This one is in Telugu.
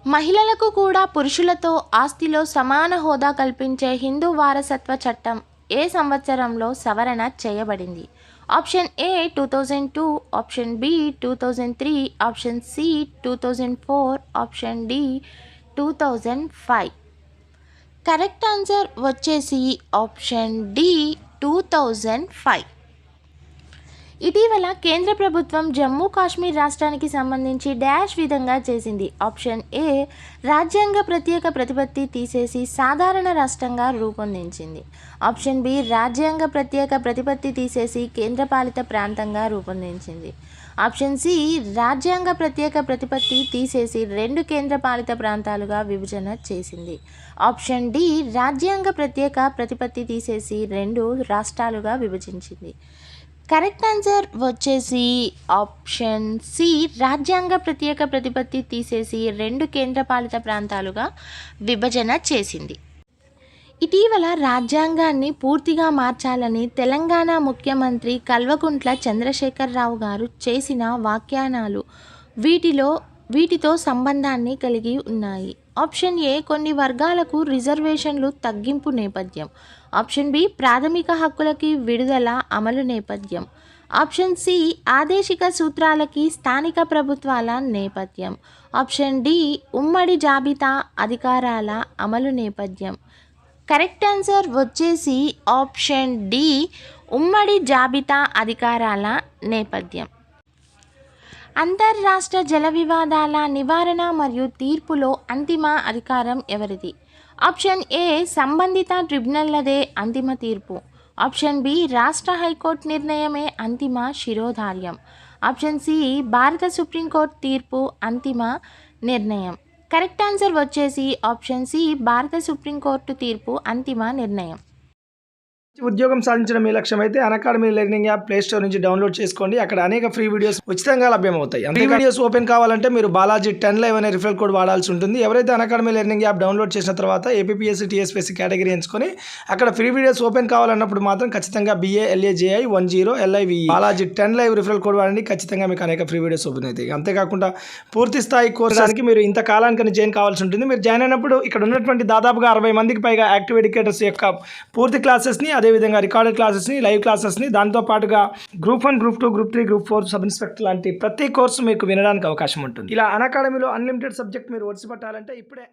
మహిళలకు కూడా పురుషులతో ఆస్తిలో సమాన హోదా కల్పించే హిందూ వారసత్వ చట్టం ఏ సంవత్సరంలో సవరణ చేయబడింది? Option A 2002, option B 2003, option C 2004, option D 2005. Correct answer వచ్చేసి ఆప్షన్ డి 2005. ఇటీవల కేంద్ర ప్రభుత్వం జమ్మూ కాశ్మీర్ రాష్ట్రానికి సంబంధించి డాష్ విధంగా చేసింది. ఆప్షన్ ఏ రాజ్యాంగ ప్రత్యేక ప్రతిపత్తి తీసేసి సాధారణ రాష్ట్రంగా రూపొందించింది. ఆప్షన్ బి రాజ్యాంగ ప్రత్యేక ప్రతిపత్తి తీసేసి కేంద్రపాలిత ప్రాంతంగా రూపొందించింది. ఆప్షన్ సి రాజ్యాంగ ప్రత్యేక ప్రతిపత్తి తీసేసి 2 కేంద్రపాలిత ప్రాంతాలుగా విభజన చేసింది. ఆప్షన్ డి రాజ్యాంగ ప్రత్యేక ప్రతిపత్తి తీసేసి 2 రాష్ట్రాలుగా విభజించింది. కరెక్ట్ ఆన్సర్ వచ్చేసి ఆప్షన్ సి రాజ్యాంగ ప్రత్యేక ప్రతిపత్తి తీసేసి 2 కేంద్రపాలిత ప్రాంతాలుగా విభజన చేసింది. ఇటీవల రాజ్యాంగాన్ని పూర్తిగా మార్చాలని తెలంగాణ ముఖ్యమంత్రి కల్వకుంట్ల చంద్రశేఖరరావు గారు చేసిన వ్యాఖ్యానాలు వీటితో సంబంధాన్ని కలిగి ఉన్నాయి. ఆప్షన్ ఏ కొన్ని వర్గాలకు రిజర్వేషన్లు తగ్గింపు నేపథ్యం. ఆప్షన్ బి ప్రాథమిక హక్కులకి విడుదల అమలు నేపథ్యం. ఆప్షన్ సి ఆదేశిక సూత్రాలకి స్థానిక ప్రభుత్వాల నేపథ్యం. ఆప్షన్ డి ఉమ్మడి జాబితా అధికారాల అమలు నేపథ్యం. కరెక్ట్ ఆన్సర్ వచ్చేసి ఆప్షన్ డి ఉమ్మడి జాబితా అధికారాల నేపథ్యం. అంతర్రాష్ట్ర జల వివాదాల నివారణ మరియు తీర్పులో అంతిమ అధికారం ఎవరిది? ఆప్షన్ ఏ సంబంధిత ట్రిబ్యునల్లదే అంతిమ తీర్పు. ఆప్షన్ బి రాష్ట్ర హైకోర్టు నిర్ణయమే అంతిమ శిరోధార్యం. ఆప్షన్ సి భారత సుప్రీంకోర్టు తీర్పు అంతిమ నిర్ణయం. కరెక్ట్ ఆన్సర్ వచ్చేసి ఆప్షన్ సి భారత సుప్రీంకోర్టు తీర్పు అంతిమ నిర్ణయం. ఉద్యోగం సాధించడం మీ లక్ష్యం అయితే Unacademy learning app play store నుంచి డౌన్లోడ్ చేసుకోండి. అక్కడ అనేక ఫ్రీ వీడియోస్ ఉచితంగా లభ్యమవుతాయి. ఫ్రీ వీడియోస్ ఓపెన్ కావాలంటే మీరు బాలాజీ 10 లైవ్ అనే రిఫరల్ కోడ్ వాడాల్సి ఉంటుంది. ఎవరైతే అన్అకాడమీ లెర్నింగ్ యాప్ డౌన్లోడ్ చేసిన తర్వాత ఏపీఎస్సీ టీఎస్పీఎస్సీ కేటగిరీ ఎంచుకొని అక్కడ ఫ్రీ వీడియోస్ ఓపెన్ కావాలన్నప్పుడు మాత్రం ఖచ్చితంగా BALAJI 10 LIVE Balaji 10 live referral code వాడండి. ఖచ్చితంగా మీకు అనేక ఫ్రీ వీడియోస్ ఓపెన్ అవుతాయి. అంతేకాకుండా పూర్తి స్థాయి కోర్సానికి మీరు ఇంత కాలానికి జాయిన్ కావాల్సి ఉంటుంది. మీరు జాయిన్ అయినప్పుడు ఇక్కడ ఉన్నటువంటి దాదాపుగా 60 మందికి పైగా యాక్టివ్ ఎడ్యుకేటర్స్ యొక్క పూర్తి క్లాసెస్ని, అదేవిధంగా రికార్డెడ్ క్లాసెస్ని, లైవ్ క్లాసెస్ని, దాంతో పాటుగా group 1, group 2, group 3, group 4, sub inspector లాంటి ప్రతి కోర్సు మీకు వినడానికి అవకాశం ఉంటుంది. ఇలా అన్అకాడమీలో అన్లిమిటెడ్ సబ్జెక్ట్ మీరు ఒడిసి పట్టాలంటే ఇప్పుడే